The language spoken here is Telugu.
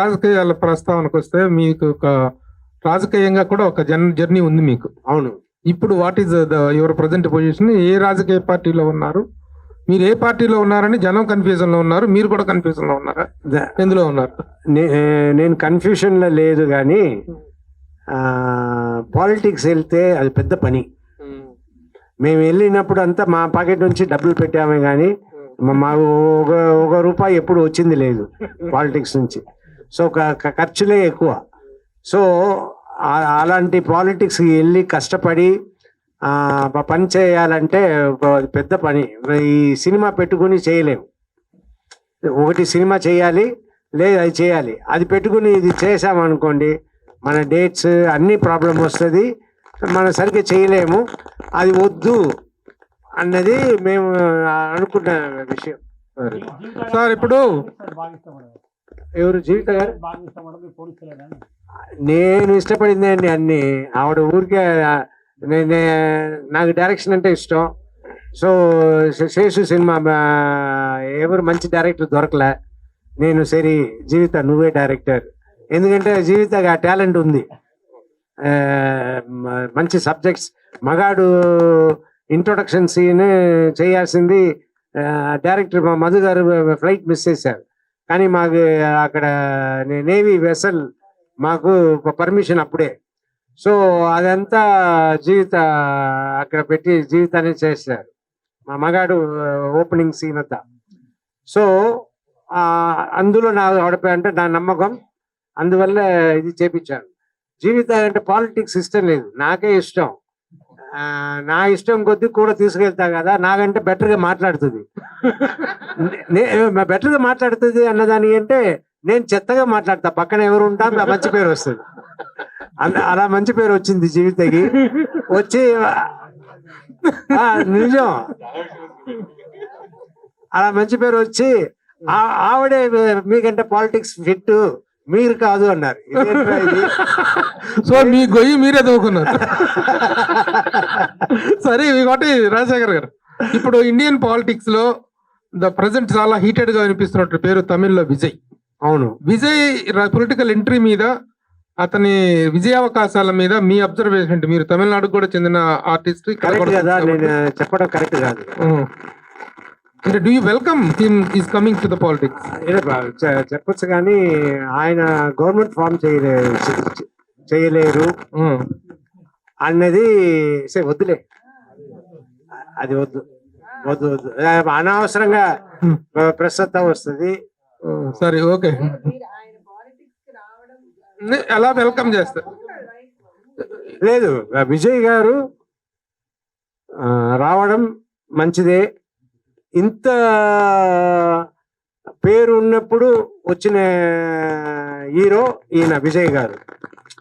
రాజకీయాల ప్రస్తావనకు వస్తే మీకు ఒక రాజకీయంగా కూడా ఒక జర్నీ ఉంది మీకు. అవును. ఇప్పుడు what is your present position? ఏ రాజకీయ పార్టీలో ఉన్నారు? మీరు ఏ పార్టీలో ఉన్నారని జనం కన్ఫ్యూజన్ లో ఉన్నారు, మీరు కూడా కన్ఫ్యూజన్ లో ఉన్నారా? ఎందులో ఉన్నారు? నేను కన్ఫ్యూషన్ లో లేదు, కానీ పాలిటిక్స్ వెళ్తే అది పెద్ద పని. మేము వెళ్ళినప్పుడు అంతా మా పాకెట్ నుంచి డబ్బులు పెట్టామే, కానీ మాకు ఒక రూపాయి ఎప్పుడు వచ్చింది లేదు పాలిటిక్స్ నుంచి. సో ఖర్చులే ఎక్కువ. సో అలాంటి పాలిటిక్స్కి వెళ్ళి కష్టపడి పని చేయాలంటే పెద్ద పని. ఈ సినిమా పెట్టుకుని చేయలేము. ఒకటి సినిమా చేయాలి, లేదు అది చేయాలి. అది పెట్టుకుని ఇది చేసామనుకోండి, మన డేట్స్ అన్నీ ప్రాబ్లం వస్తుంది, మనం సరిగ్గా చేయలేము. అది వద్దు అన్నది మేము అనుకున్న విషయం. సార్ ఇప్పుడు ఎవరు జీవిత గారు నేను ఇష్టపడింది అండి అన్ని. ఆవిడ ఊరికే నాకు డైరెక్షన్ అంటే ఇష్టం. సో శేషు సినిమా ఎవరు మంచి డైరెక్టర్ దొరకలే. నేను సరే జీవిత నువ్వే డైరెక్టర్, ఎందుకంటే జీవితగా టాలెంట్ ఉంది, మంచి సబ్జెక్ట్స్. మగాడు ఇంట్రొడక్షన్ సీన్ చేయాల్సింది డైరెక్టర్ మధు గారు ఫ్లైట్ మిస్ చేశారు, కానీ మాకు అక్కడ నేవీ వెసల్ మాకు పర్మిషన్ అప్పుడే. సో అదంతా జీవిత అక్కడ పెట్టి జీవితాన్ని చేశారు, మా మగాడు ఓపెనింగ్ సీన్ అంతా. సో అందులో నా ఆడిపోయారంటే నా నమ్మకం, అందువల్ల ఇది చేపించాను. జీవిత అంటే పాలిటిక్స్ ఇష్టం లేదు, నాకే ఇష్టం. నా ఇష్టం కొద్ది కూడా తీసుకెళ్తా కదా, నాకంటే బెటర్గా మాట్లాడుతుంది. బెటర్గా మాట్లాడుతుంది అన్నదాని అంటే నేను చెత్తగా మాట్లాడతా, పక్కన ఎవరు ఉంటా మంచి పేరు వస్తుంది. అలా మంచి పేరు వచ్చింది జీవితకి. వచ్చి నిజం, అలా మంచి పేరు వచ్చి ఆవిడే మీకంటే పాలిటిక్స్ ఫిట్, మీరు కాదు అన్నారు. సో మీ గొయ్యి మీరే దూకున్నారు. సరే ఇంకోటి రాజశేఖర్ గారు, ఇప్పుడు ఇండియన్ పాలిటిక్స్ లో ప్రజెంట్ చాలా హీటెడ్ గా వినిపిస్తున్నట్టు పేరు తమిళ్లో విజయ్. అవును. విజయ్ పొలిటికల్ ఎంట్రీ మీద, అతని విజయావకాశాల మీద మీ అబ్జర్వేషన్. మీరు తమిళనాడుకు కూడా చెందిన ఆర్టిస్ట్ కదా, నేను చెప్పడం కరెక్ట్ కాదు. అంటే do you welcome him is coming to the politics? చెప్పొచ్చు, కానీ ఆయన గవర్నమెంట్ ఫామ్ చేయలేరు అన్నది వద్దులే, అది వద్దు వద్దు వద్దు, అనవసరంగా ప్రస్తుతం వస్తుంది. సరే ఓకే, ఎలా వెల్కమ్ చేస్తారు? లేదు, విజయ్ గారు రావడం మంచిదే. ఇంత పేరు ఉన్నప్పుడు వచ్చిన హీరో ఈయన విజయ్ గారు.